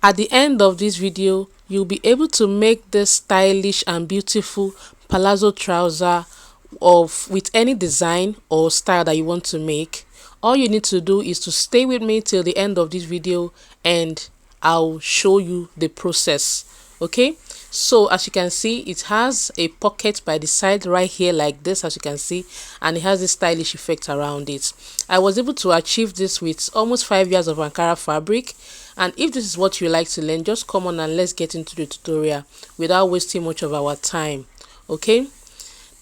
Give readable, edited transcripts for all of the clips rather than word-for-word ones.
At the end of this video, you'll be able to make this stylish and beautiful palazzo trouser with any design or style that you want to make. All you need to do is to stay with me till the end of this video and I'll show you the process. Okay, so as you can see, it has a pocket by the side right here like this, as you can see, and it has a stylish effect around it. I was able to achieve this with almost 5 years of Ankara fabric. And if this is what you like to learn, just come on and let's get into the tutorial without wasting much of our time. Okay,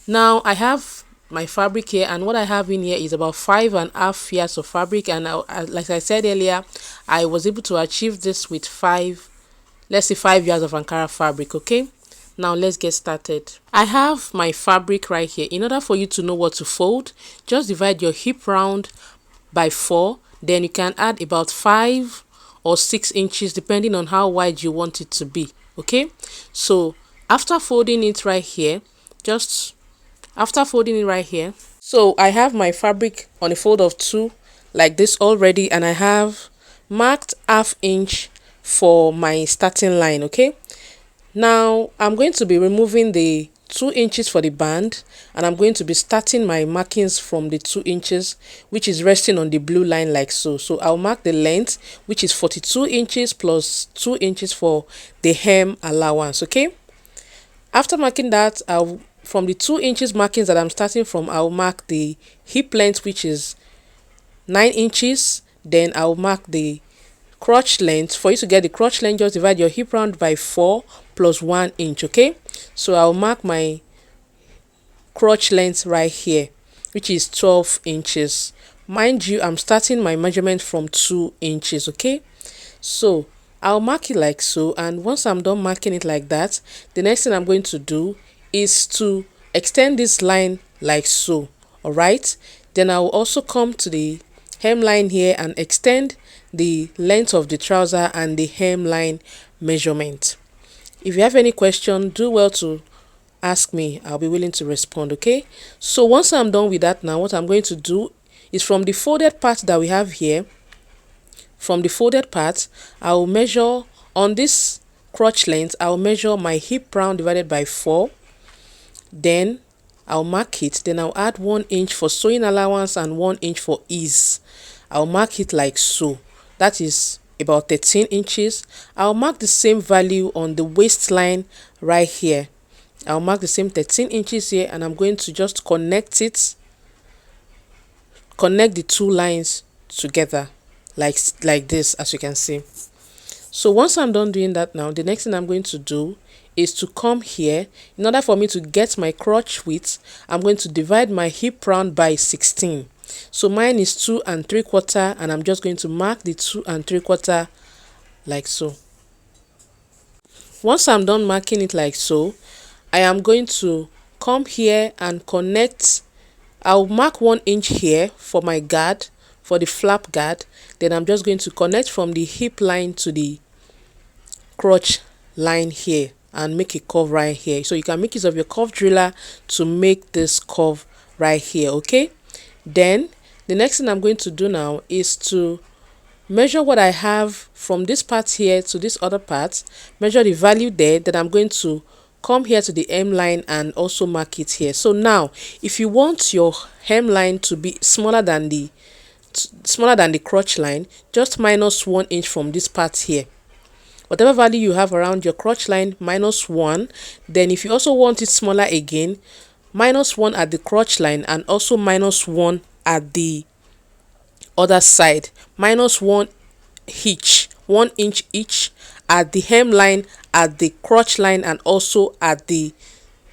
now I have my fabric here, and what I have in here is about 5.5 years of fabric, and like I said earlier, I was able to achieve this with 5 years of Ankara fabric. Okay, now let's get started. I have my fabric right here. In order for you to know what to fold, just divide your hip round by 4, then you can add about 5 or 6 inches depending on how wide you want it to be. Okay, so after folding it right here, so I have my fabric on a fold of 2 like this already, and I have marked ½ inch for my starting line. Okay, now I'm going to be removing the 2 inches for the band, and I'm going to be starting my markings from the 2 inches which is resting on the blue line like so. So I'll mark the length, which is 42 inches plus 2 inches for the hem allowance. Okay, after marking that, from the 2 inches markings that I'm starting from, I'll mark the hip length, which is 9 inches. Then I'll mark the crotch length. For you to get the crotch length, just divide your hip round by 4 plus 1 inch. Okay, so I'll mark my crotch length right here, which is 12 inches. Mind you, I'm starting my measurement from 2 inches. Okay, so I'll mark it like so, and once I'm done marking it like that, the next thing I'm going to do is to extend this line like so. All right, then I'll also come to the hemline here and extend the length of the trouser and the hemline measurement. If you have any question, do well to ask me. I'll be willing to respond. Okay, so once I'm done with that, now what I'm going to do is, from the folded part that we have here, from the folded part, I'll measure on this crotch length, I'll measure my hip round divided by 4. Then I'll mark it. Then I'll add 1 inch for sewing allowance and 1 inch for ease. I'll mark it like so. That is about 13 inches. I'll mark the same value on the waistline right here. I'll mark the same 13 inches here, and I'm going to just connect the 2 lines together like this, as you can see. So once I'm done doing that, now the next thing I'm going to do is to come here. In order for me to get my crotch width, I'm going to divide my hip round by 16. So mine is 2 3/4, and I'm just going to mark the 2 3/4 like so. Once I'm done marking it like so, I am going to come here and connect. I'll mark 1 inch here for my guard, for the flap guard. Then I'm just going to connect from the hip line to the crotch line here and make a curve right here. So you can make use of your curve driller to make this curve right here. Okay, then the next thing I'm going to do now is to measure what I have from this part here to this other part, measure the value there. Then I'm going to come here to the hemline and also mark it here. So now, if you want your hemline to be smaller than the crotch line, just minus 1 inch from this part here. Whatever value you have around your crotch line, minus 1. Then if you also want it smaller again, minus 1 at the crotch line and also minus 1 at the other side. Minus 1 each, 1 inch each at the hemline, at the crotch line, and also at the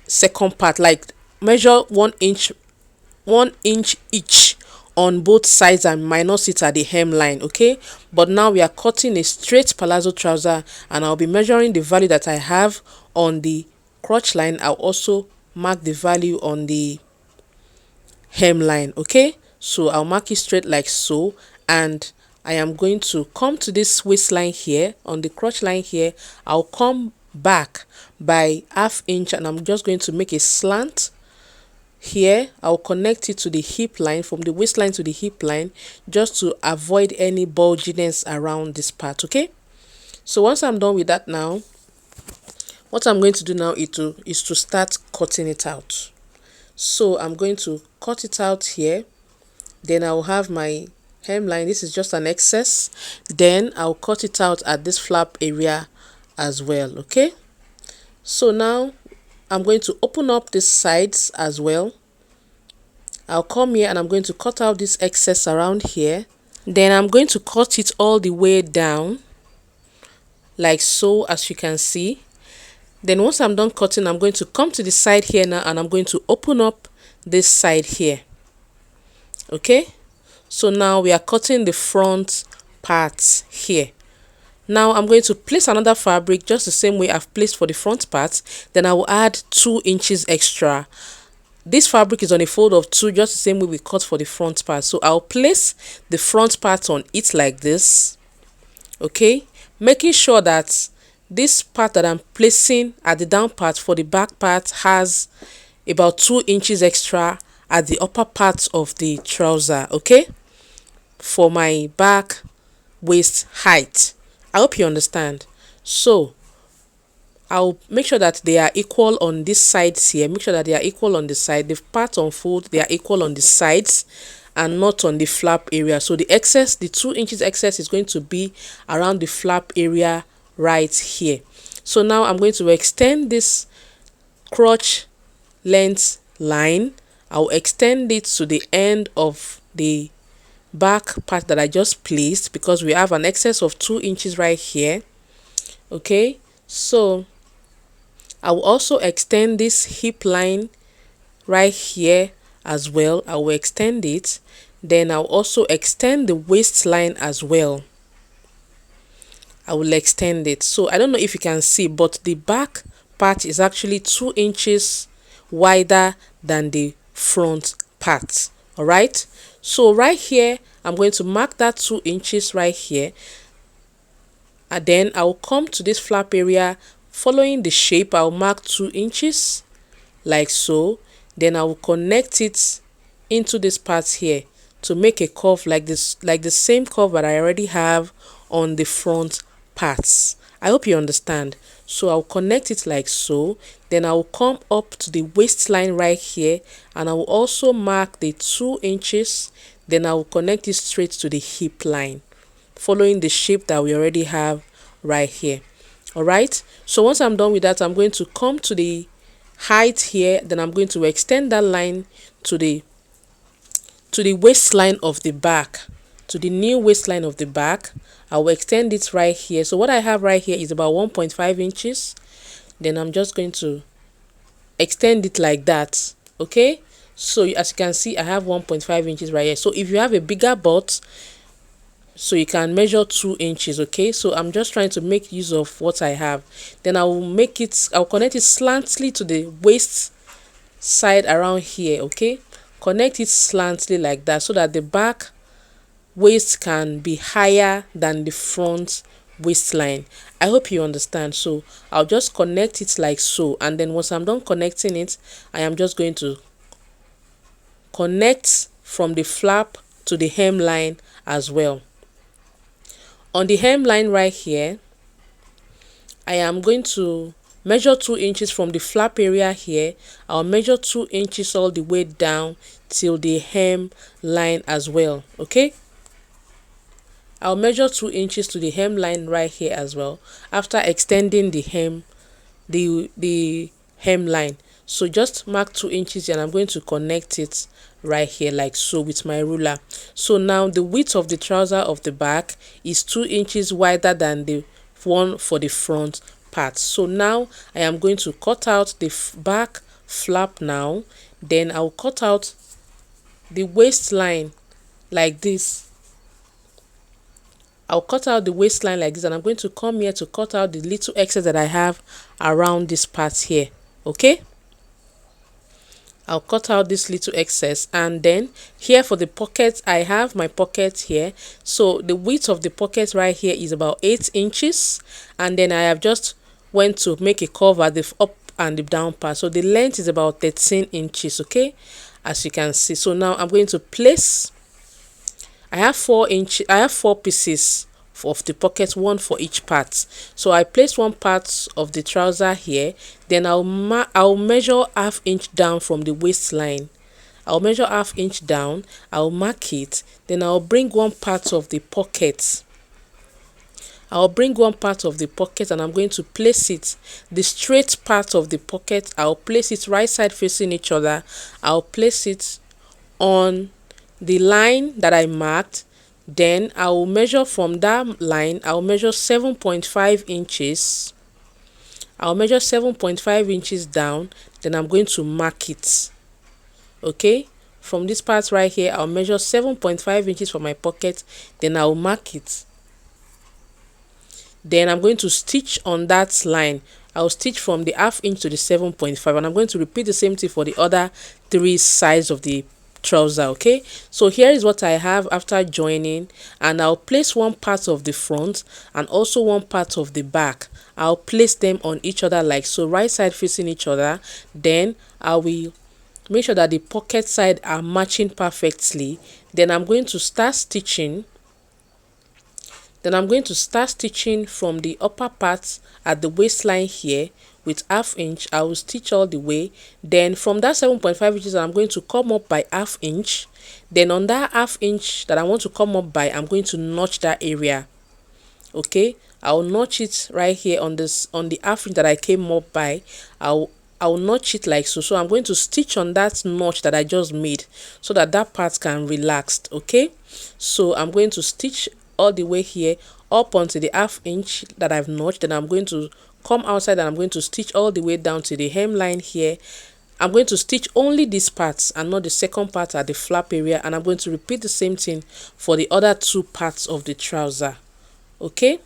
second part. Like, measure 1 inch each on both sides and minus it at the hemline. Okay, but now we are cutting a straight palazzo trouser, and I'll be measuring the value that I have on the crotch line. I'll also mark the value on the hemline. Okay, so I'll mark it straight like so, and I am going to come to this waistline here on the crotch line here. I'll come back by ½ inch, and I'm just going to make a slant here. I'll connect it to the hip line, from the waistline to the hip line, just to avoid any bulginess around this part. Okay, So once I'm done with that now, what I'm going to do now is to start cutting it out. So I'm going to cut it out here. Then I'll have my hemline. This is just an excess. Then I'll cut it out at this flap area as well. Okay. So now I'm going to open up these sides as well. I'll come here and I'm going to cut out this excess around here. Then I'm going to cut it all the way down like so, as you can see. Then once I'm done cutting, I'm going to come to the side here now and I'm going to open up this side here. Okay, so now we are cutting the front parts here. Now I'm going to place another fabric just the same way I've placed for the front part. Then I will add 2 inches extra. This fabric is on a fold of 2, just the same way we cut for the front part. So I'll place the front part on it like this. Okay, making sure that this part that I'm placing at the down part for the back part has about 2 inches extra at the upper part of the trouser. Okay, for my back waist height. I hope you understand. So I'll make sure that they are equal on this sides here. Make sure that they are equal on the side. The part on fold, they are equal on the sides and not on the flap area. So the excess, the 2 inches excess is going to be around the flap area right here. So now I'm going to extend this crotch length line. I'll extend it to the end of the back part that I just placed, because we have an excess of 2 inches right here. Okay, so I will also extend this hip line right here as well. I will extend it. Then I'll also extend the waistline as well. I will extend it. So I don't know if you can see, but the back part is actually 2 inches wider than the front part. All right. So right here, I'm going to mark that 2 inches right here. And then I'll come to this flap area. Following the shape, I'll mark 2 inches like so. Then I will connect it into this part here to make a curve like this, like the same curve that I already have on the front parts. I hope you understand. So I'll connect it like so. Then I will come up to the waistline right here and I will also mark the 2 inches. Then I will connect it straight to the hip line, following the shape that we already have right here. All right, so once I'm done with that, I'm going to come to the height here. Then I'm going to extend that line to the waistline of the back, to the new waistline of the back. I will extend it right here. So what I have right here is about 1.5 inches. Then I'm just going to extend it like that. Okay, so as you can see, I have 1.5 inches right here. So if you have a bigger butt, so you can measure 2 inches. Okay, so I'm just trying to make use of what I have. Then I'll connect it slantly to the waist side around here. Okay, connect it slantly like that so that the back waist can be higher than the front waistline. I hope you understand. So I'll just connect it like so, and then once I'm done connecting it, I am just going to connect from the flap to the hemline as well. On the hemline right here, I am going to measure 2 inches from the flap area here. I'll measure 2 inches all the way down till the hem line as well. Okay, I'll measure 2 inches to the hem line right here as well, after extending the hem line. So just mark 2 inches and I'm going to connect it right here like so with my ruler. So now the width of the trouser of the back is 2 inches wider than the one for the front part. So now I am going to cut out the back flap now. Then I'll cut out the waistline like this. I'll cut out the waistline like this, and I'm going to come here to cut out the little excess that I have around this part here. Okay, I'll cut out this little excess, and then here for the pocket, I have my pocket here. So the width of the pocket right here is about 8 inches, and then I have just went to make a curve at the up and the down part. So the length is about 13 inches. Okay, as you can see. So now I'm going to place, I have 4 pieces of the pocket, one for each part. So I place one part of the trouser here, then I'll measure ½ inch down from the waistline. I'll measure ½ inch down, I'll mark it, then I'll bring one part of the pocket. I'll bring one part of the pocket and I'm going to place it, the straight part of the pocket, I'll place it right side facing each other. I'll place it on the line that I marked. Then I'll measure from that line, I'll measure 7.5 inches. I'll measure 7.5 inches down, then I'm going to mark it. Okay, from this part right here, I'll measure 7.5 inches for my pocket, then I'll mark it. Then I'm going to stitch on that line. I'll stitch from the ½ inch to the 7.5, and I'm going to repeat the same thing for the other 3 sides of the trouser. Okay, so here is what I have after joining, and I'll place one part of the front and also one part of the back. I'll place them on each other like so, right side facing each other. Then I will make sure that the pocket side are matching perfectly. Then I'm going to start stitching. From the upper part at the waistline here with ½ inch. I will stitch all the way. Then from that 7.5 inches, I'm going to come up by ½ inch. Then on that ½ inch that I want to come up by, I'm going to notch that area. Okay, I'll notch it right here on the ½ inch that I came up by. I'll notch it like so. So I'm going to stitch on that notch that I just made so that that part can relax. Okay, so I'm going to stitch all the way here up onto the ½ inch that I've notched. Then I'm going to come outside and I'm going to stitch all the way down to the hemline here. I'm going to stitch only these parts and not the second part at the flap area, and I'm going to repeat the same thing for the other 2 parts of the trouser. Okay,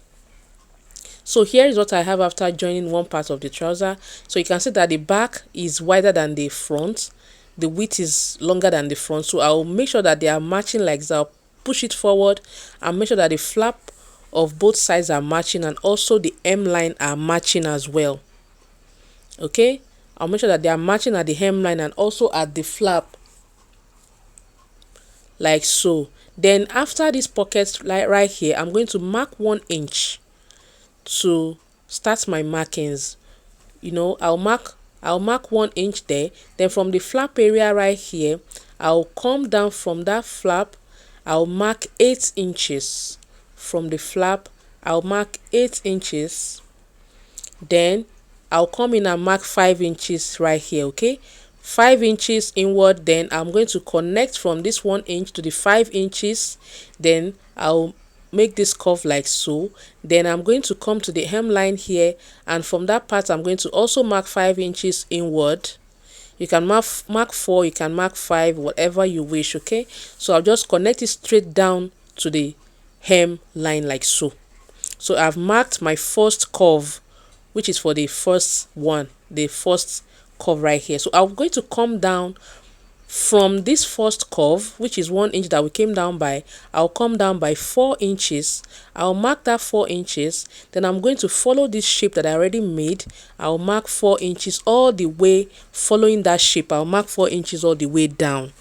so here is what I have after joining one part of the trouser. So you can see that the back is wider than the front, the width is longer than the front. So I'll make sure that they are matching like that. I'll push it forward and make sure that the flap of both sides are matching, and also the hemline are matching as well. Okay, I'll make sure that they are matching at the hemline and also at the flap like so. Then after this pocket right here, I'm going to mark 1 inch to start my markings. I'll mark 1 inch there. Then from the flap area right here, I'll come down from that flap. I'll mark 8 inches. From the flap, I'll mark 8 inches. Then I'll come in and mark 5 inches right here. Okay, 5 inches inward. Then I'm going to connect from this 1 inch to the 5 inches. Then I'll make this curve like so. Then I'm going to come to the hemline here, and from that part I'm going to also mark 5 inches inward. You can mark 4, you can mark 5, whatever you wish. Okay, so I'll just connect it straight down to the hem line like so. So I've marked my first curve, which is for the first one, the first curve right here. So I'm going to come down from this first curve, which is 1 inch that we came down by. I'll come down by 4 inches. I'll mark that 4 inches. Then I'm going to follow this shape that I already made. I'll mark 4 inches all the way, following that shape. I'll mark 4 inches all the way down.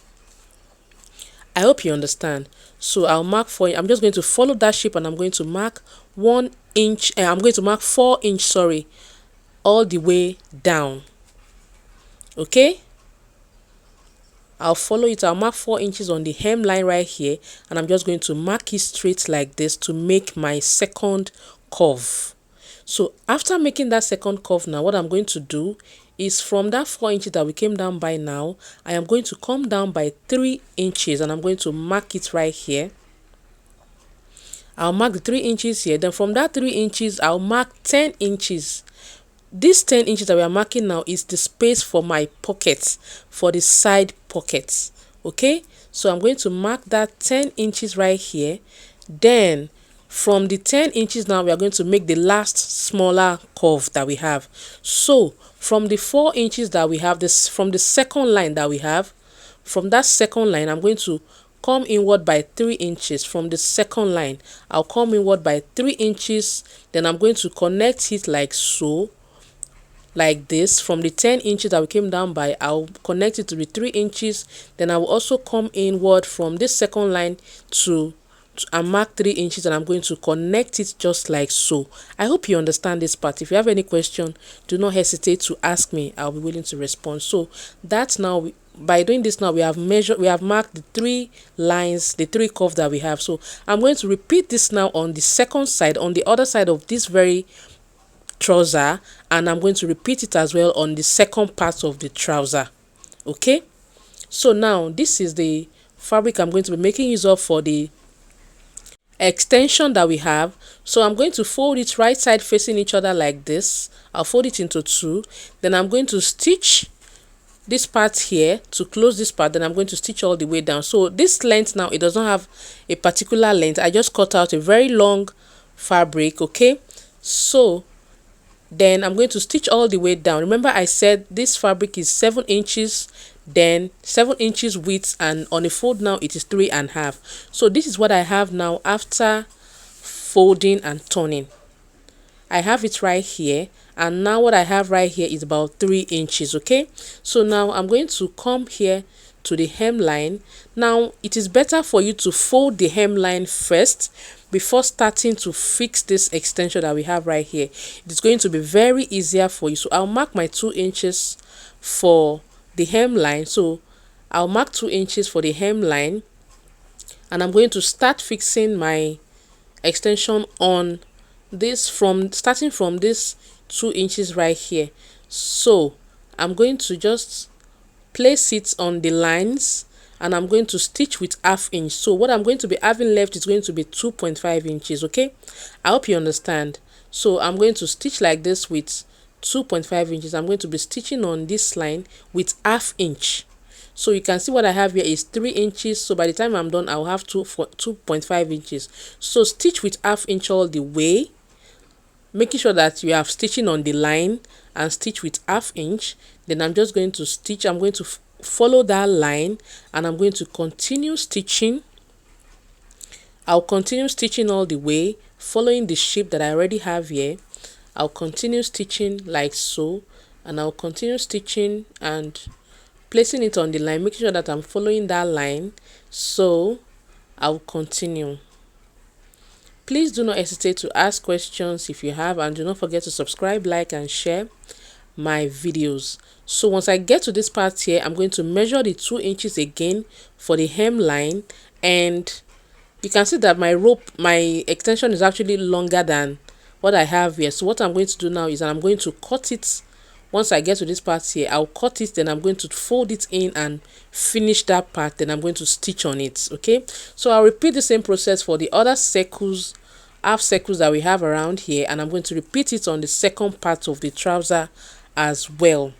I hope you understand. So I'll mark 4. I'm just going to follow that shape and I'm going to mark 1 inch. I'm going to mark 4 inch, sorry, all the way down. Okay, I'll follow it. I'll mark 4 inches on the hemline right here, and I'm just going to mark it straight like this to make my second curve. So after making that second curve, now what I'm going to do is from that 4 inches that we came down by, now I am going to come down by 3 inches, and I'm going to mark it right here. I'll mark the 3 inches here. Then from that 3 inches, I'll mark 10 inches. This 10 inches that we are marking now is the space for my pockets, for the side pockets. Okay, so I'm going to mark that 10 inches right here. Then from the 10 inches now, we are going to make the last smaller curve that we have. So from the 4 inches that we have, this from the second line that we have, from that second line, I'm going to come inward by 3 inches. From the second line, I'll come inward by 3 inches. Then I'm going to connect it like so, like this. From the 10 inches that we came down by, I'll connect it to the 3 inches. Then I will also come inward from this second line to and mark 3 inches, and I'm going to connect it just like so. I hope you understand this part. If you have any question, do not hesitate to ask me. I'll be willing to respond. So that's now, by doing this now, we have marked the 3 lines, the 3 curves that we have. So I'm going to repeat this now on the second side, on the other side of this very trouser, and I'm going to repeat it as well on the second part of the trouser. Okay, so now this is the fabric I'm going to be making use of for the extension that we have. So I'm going to fold it right side facing each other like this. I'll fold it into 2, then I'm going to stitch this part here to close this part, then I'm going to stitch all the way down. So this length now, it does not have a particular length. I just cut out a very long fabric. Okay, so then I'm going to stitch all the way down. Remember, I said this fabric is 7 inches, then 7 inches width, and on a fold now it is 3.5. So this is what I have now after folding and turning. I have it right here, and now what I have right here is about 3 inches. Okay, so now I'm going to come here to the hemline. Now it is better for you to fold the hemline first before starting to fix this extension that we have right here. It's going to be very easier for you. So I'll mark my 2 inches for the hemline. So I'll mark 2 inches for the hemline, and I'm going to start fixing my extension on this starting from this 2 inches right here. So I'm going to just place it on the lines, and I'm going to stitch with 1/2 inch. So what I'm going to be having left is going to be 2.5 inches. Okay, I hope you understand. So I'm going to stitch like this with 2.5 inches. I'm going to be stitching on this line with 1/2 inch. So you can see what I have here is 3 inches. So by the time I'm done, I'll have 2.5 inches. So stitch with 1/2 inch all the way, making sure that you have stitching on the line, and stitch with 1/2 inch. Then I'm just going to stitch. I'm going to follow that line, and I'm going to continue stitching. I'll continue stitching all the way, following the shape that I already have here. I'll continue stitching like so, and I'll continue stitching and placing it on the line, making sure that I'm following that line. So I'll continue. Please do not hesitate to ask questions if you have, and do not forget to subscribe, like, and share my videos. So once I get to this part here, I'm going to measure the 2 inches again for the hemline, and you can see that my extension is actually longer than what I have here. So what I'm going to do now is I'm going to cut it. Once I get to this part here, I'll cut it, then I'm going to fold it in and finish that part, then I'm going to stitch on it. Okay, so I'll repeat the same process for the other circles, half circles that we have around here, and I'm going to repeat it on the second part of the trouser as well.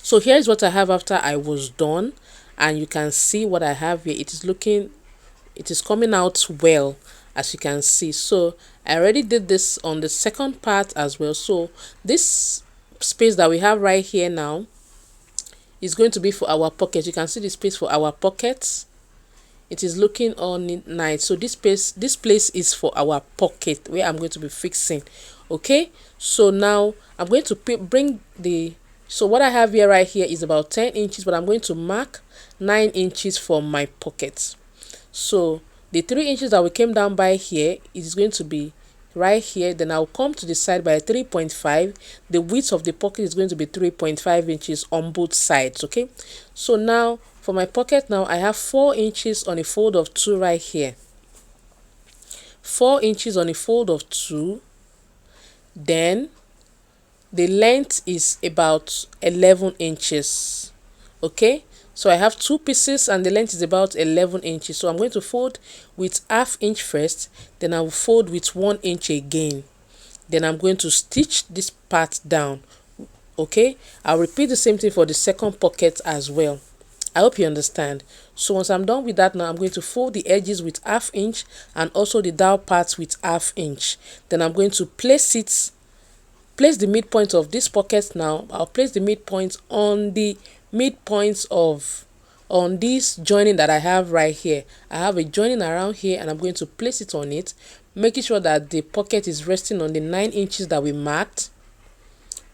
So here's what I have after I was done, and you can see what I have here. It is coming out well, as you can see. So I already did this on the second part as well. So this space that we have right here now is going to be for our pocket. You can see the space for our pockets. It is looking all nice. So this place is for our pocket where I'm going to be fixing. Okay, so now I'm going to bring the, so what I have here right here is about 10 inches, but I'm going to mark 9 inches for my pocket. So the 3 inches that we came down by here, it is going to be right here. Then I'll come to the side by 3.5. The width of the pocket is going to be 3.5 inches on both sides. Okay, so now for my pocket, now I have 4 inches on a fold of 2 right here. 4 inches on a fold of 2. Then the length is about 11 inches. Okay, so I have 2 pieces and the length is about 11 inches. So I'm going to fold with 1/2 inch first, then I will fold with 1 inch again. Then I'm going to stitch this part down. Okay, I'll repeat the same thing for the second pocket as well. I hope you understand. So once I'm done with that, now I'm going to fold the edges with 1/2 inch and also the down parts with 1/2 inch. Then I'm going to place the midpoint of this pocket. Now I'll place the midpoint on the midpoints on this joining that I have right here. I have a joining around here, and I'm going to place it on it, making sure that the pocket is resting on the 9 inches that we marked.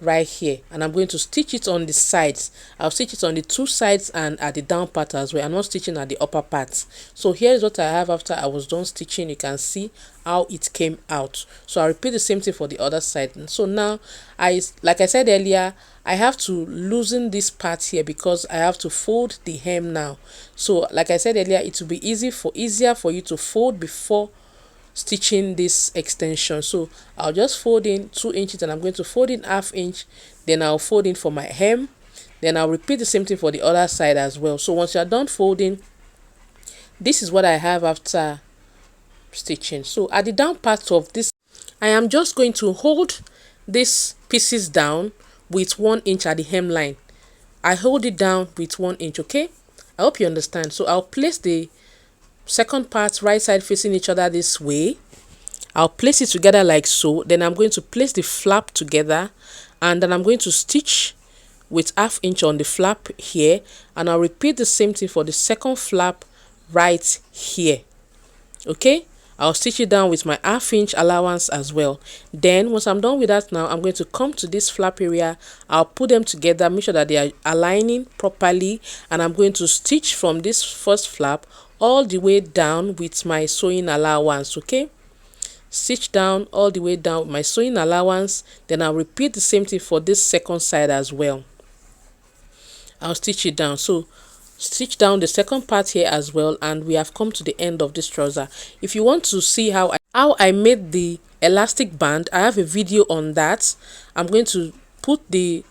right here, and I'm going to stitch it on the sides. I'll stitch it on the two sides and at the down part as well. I'm not stitching at the upper part. So here's what I have after I was done stitching. You can see how it came out. So I'll repeat the same thing for the other side. And so now, like I said earlier, I have to loosen this part here because I have to fold the hem now. So like I said earlier, it will be easier for you to fold before stitching this extension. So I'll just fold in 2 inches, and I'm going to fold in ½ inch, then I'll fold in for my hem, then I'll repeat the same thing for the other side as well. So once you're done folding, this is what I have after stitching. So at the down part of this, I am just going to hold these pieces down with 1 inch at the hemline. I hold it down with 1 inch. Okay, I hope you understand. So I'll place the second part right side facing each other this way. I'll place it together like so. Then I'm going to place the flap together, and then I'm going to stitch with ½ inch on the flap here, and I'll repeat the same thing for the second flap right here. Okay, I'll stitch it down with my ½ inch allowance as well. Then once I'm done with that, now I'm going to come to this flap area. I'll put them together, make sure that they are aligning properly, and I'm going to stitch from this first flap all the way down with my sewing allowance. Okay, stitch down all the way down with my sewing allowance. Then I'll repeat the same thing for this second side as well. I'll stitch it down. So stitch down the second part here as well, and we have come to the end of this trouser. If you want to see how I made the elastic band, I have a video on that. I'm going to put the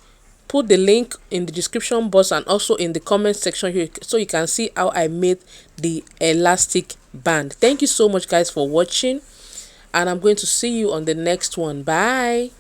link in the description box and also in the comment section here, so you can see how I made the elastic band. Thank you so much guys for watching, and I'm going to see you on the next one. Bye.